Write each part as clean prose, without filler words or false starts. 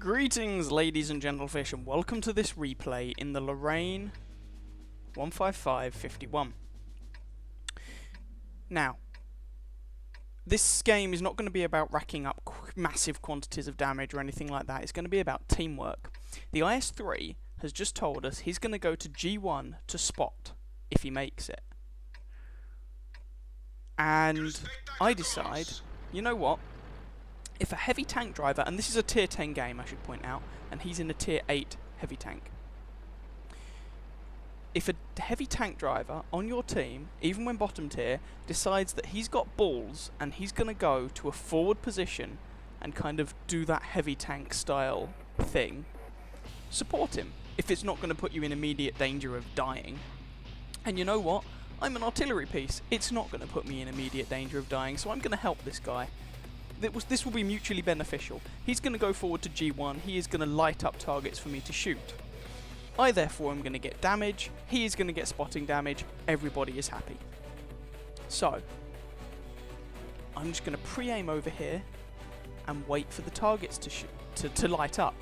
Greetings, ladies and gentlefish, and welcome to this replay in the Lorraine 15551. Now, this game is not going to be about racking up massive quantities of damage or anything like that. It's going to be about teamwork. The IS-3 has just told us he's going to go to G1 to spot if he makes it. And I decide, you know what? If a heavy tank driver, and this is a tier 10 game I should point out, and he's in a tier 8 heavy tank. If a heavy tank driver on your team, even when bottom tier, decides that he's got balls and he's going to go to a forward position and kind of do that heavy tank style thing, support him if it's not going to put you in immediate danger of dying. And you know what? I'm an artillery piece. It's not going to put me in immediate danger of dying, so I'm going to help this guy. This will be mutually beneficial. He's going to go forward to G1, he is going to light up targets for me to shoot. I therefore am going to get damage, he is going to get spotting damage, everybody is happy. So, I'm just going to pre-aim over here and wait for the targets to light up.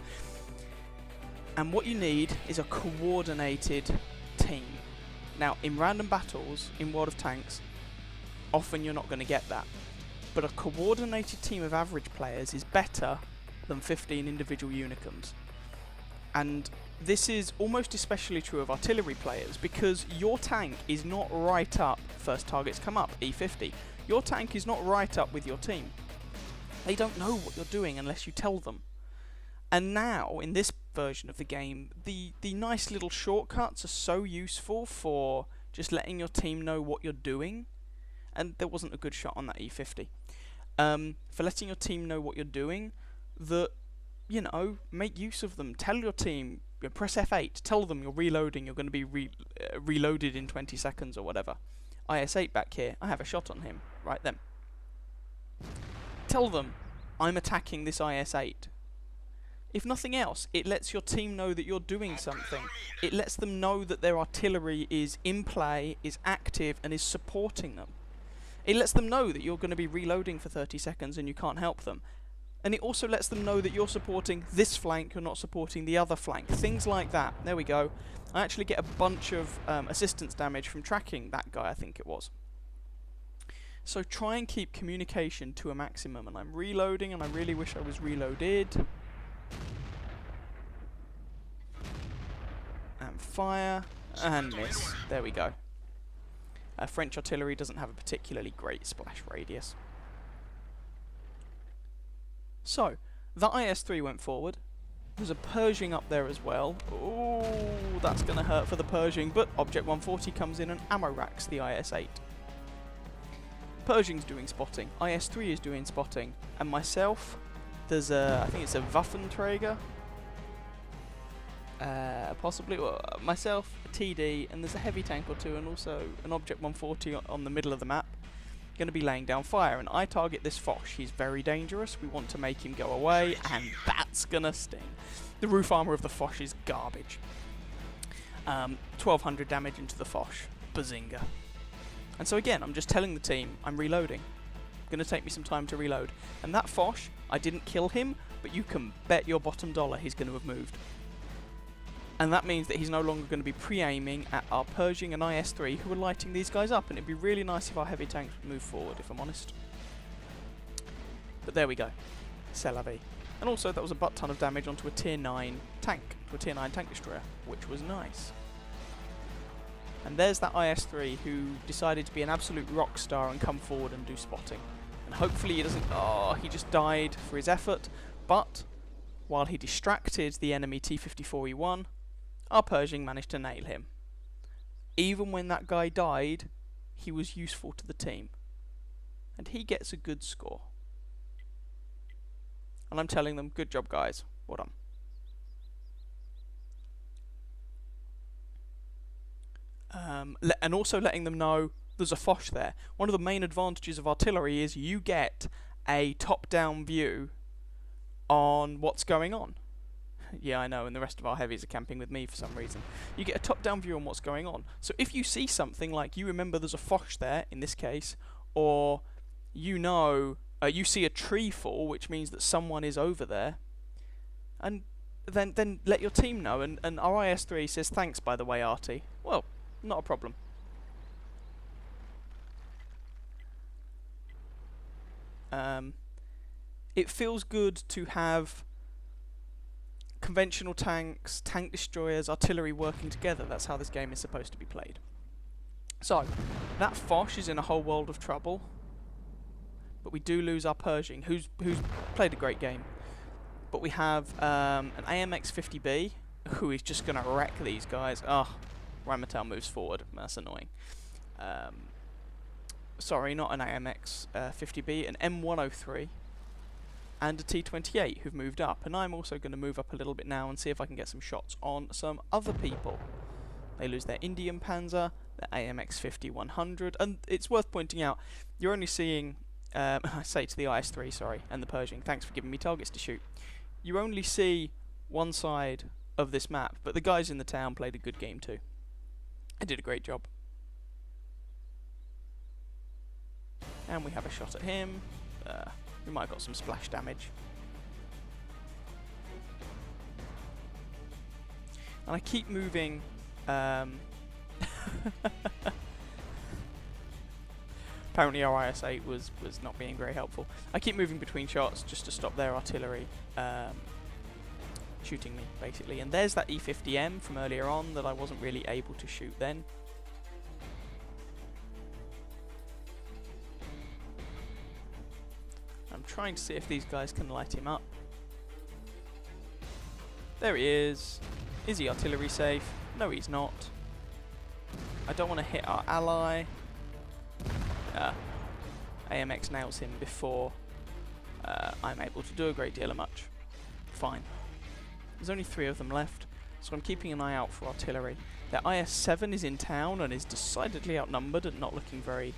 And what you need is a coordinated team. Now, in random battles, in World of Tanks, often you're not going to get that. But a coordinated team of average players is better than 15 individual unicorns. And this is almost especially true of artillery players, because your tank is not right up, first targets come up, E50. Your tank is not right up with your team. They don't know what you're doing unless you tell them. And now, in this version of the game, the nice little shortcuts are so useful for just letting your team know what you're doing. And there wasn't a good shot on that E50. For letting your team know what you're doing, that, you know, make use of them. Tell your team, press F8, tell them you're reloading, you're going to be reloaded in 20 seconds or whatever. IS-8 back here, I have a shot on him, right then. Tell them, I'm attacking this IS-8. If nothing else, it lets your team know that you're doing something. It lets them know that their artillery is in play, is active, and is supporting them. It lets them know that you're going to be reloading for 30 seconds and you can't help them. And it also lets them know that you're supporting this flank, you're not supporting the other flank. Things like that. There we go. I actually get a bunch of assistance damage from tracking that guy, I think it was. So try and keep communication to a maximum. And I'm reloading, and I really wish I was reloaded. And fire. And miss. There we go. French artillery doesn't have a particularly great splash radius. So, the IS-3 went forward. There's a Pershing up there as well. Ooh, that's going to hurt for the Pershing, but Object 140 comes in and ammo racks the IS-8. Pershing's doing spotting, IS-3 is doing spotting, and myself, there's a, I think it's a Waffenträger. Possibly, well, myself, a TD, and there's a heavy tank or two, and also an Object 140 on the middle of the map, going to be laying down fire. And I target this Foch. He's very dangerous. We want to make him go away, and that's going to sting. The roof armor of the Foch is garbage. 1200 damage into the Foch. Bazinga. And so again, I'm just telling the team, I'm reloading. Going to take me some time to reload. And that Foch, I didn't kill him, but you can bet your bottom dollar he's going to have moved. And that means that he's no longer going to be pre-aiming at our Pershing and IS-3 who are lighting these guys up, and it'd be really nice if our heavy tanks would move forward, if I'm honest. But there we go. C'est la vie. And also that was a butt ton of damage onto a tier 9 tank, to a tier 9 tank destroyer, which was nice. And there's that IS-3 who decided to be an absolute rock star and come forward and do spotting. And hopefully he doesn't... Oh, he just died for his effort, but while he distracted the enemy T-54E1, our Pershing managed to nail him. Even when that guy died, he was useful to the team. And he gets a good score. And I'm telling them, good job guys, well done. And also letting them know there's a Foch there. One of the main advantages of artillery is you get a top-down view on what's going on. Yeah, I know, and the rest of our heavies are camping with me for some reason. You get a top-down view on what's going on. So if you see something like, you remember there's a Foch there, in this case, or you know, you see a tree fall, which means that someone is over there, and then let your team know. And our IS-3 says, thanks, by the way, Artie. Well, not a problem. It feels good to have conventional tanks, tank destroyers, artillery working together. That's how this game is supposed to be played. So, that Foch is in a whole world of trouble. But we do lose our Pershing, who's played a great game. But we have an AMX 50B, who is just going to wreck these guys. Oh, Rheinmetall moves forward. That's annoying. Sorry, not an AMX 50B, an M103. And a T28 who've moved up. And I'm also going to move up a little bit now and see if I can get some shots on some other people. They lose their Indian Panzer, their AMX 50-100. And it's worth pointing out, you're only seeing... I say to the IS-3, sorry, and the Pershing, thanks for giving me targets to shoot. You only see one side of this map, but the guys in the town played a good game too. I did a great job. And we have a shot at him. We might have got some splash damage. And I keep moving... Apparently our IS-8 was not being very helpful. I keep moving between shots just to stop their artillery shooting me, basically. And there's that E50M from earlier on that I wasn't really able to shoot then. I'm trying to see if these guys can light him up. There he is. Is he artillery safe? No, he's not. I don't want to hit our ally. AMX nails him before I'm able to do a great deal of much. Fine. There's only 3 of them left, so I'm keeping an eye out for artillery. Their IS-7 is in town and is decidedly outnumbered and not looking very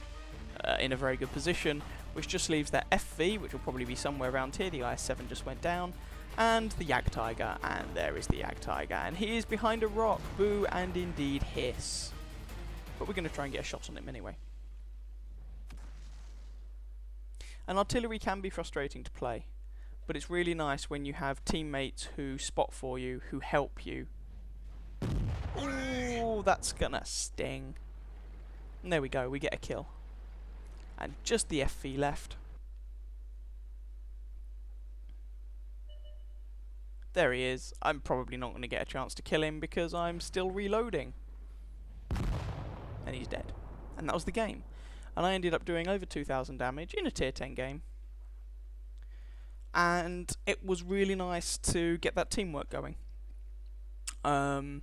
in a very good position, which just leaves their FV, which will probably be somewhere around here. The IS-7 just went down, and the Jagdtiger, and there is the Jagdtiger, and he is behind a rock. Boo and indeed hiss. But we're going to try and get a shot on him anyway. And artillery can be frustrating to play, but it's really nice when you have teammates who spot for you, who help you. Ooh, that's gonna sting. And there we go, we get a kill. And just the FV left. There he is. I'm probably not going to get a chance to kill him because I'm still reloading. And he's dead. And that was the game. And I ended up doing over 2,000 damage in a tier 10 game. And it was really nice to get that teamwork going. From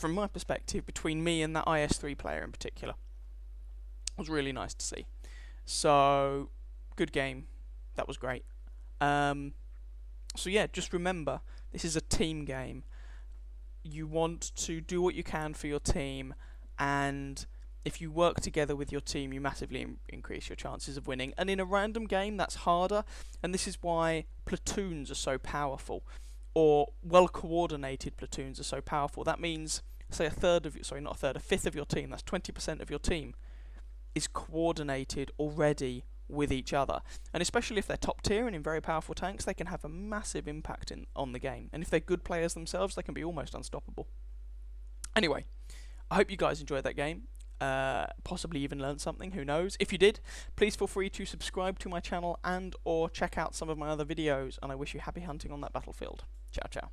my perspective, between me and that IS-3 player in particular. It was really nice to see. So, good game. That was great. So yeah, just remember, this is a team game. You want to do what you can for your team, and if you work together with your team, you massively increase your chances of winning. And in a random game, that's harder, and this is why platoons are so powerful, or well-coordinated platoons are so powerful. That means, say a fifth of your team, that's 20% of your team, is coordinated already with each other. And especially if they're top tier and in very powerful tanks, they can have a massive impact on the game. And if they're good players themselves, they can be almost unstoppable. Anyway, I hope you guys enjoyed that game. Possibly even learned something, who knows. If you did, please feel free to subscribe to my channel and or check out some of my other videos, and I wish you happy hunting on that battlefield. Ciao, ciao.